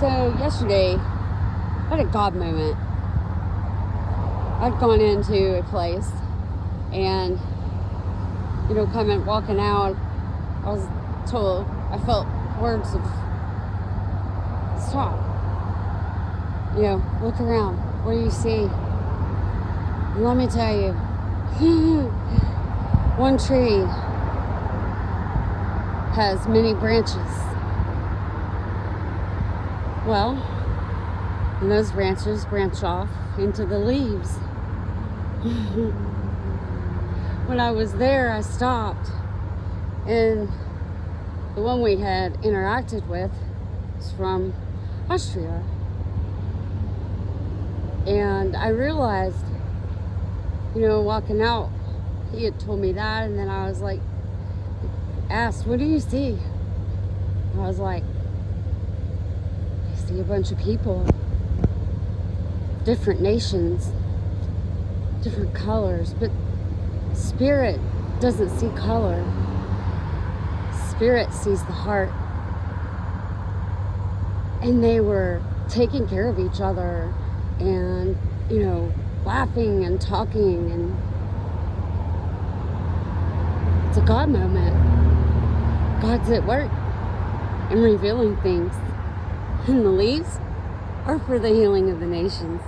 So yesterday, I had a God moment. I'd gone into a place and, coming, walking out, I was told, I felt words of stop. Look around. What do you see? And let me tell you, one tree has many branches. Well, and those branches branch off into the leaves. When I was there, I stopped, and the one we had interacted with was from Austria. And I realized, walking out, he had told me that, and then I was like, asked, what do you see? I was like, I see a bunch of people, different nations, different colors, but spirit doesn't see color. Spirit sees the heart. And they were taking care of each other and, laughing and talking, and it's a God moment. God's at work and revealing things. And the leaves are for the healing of the nations.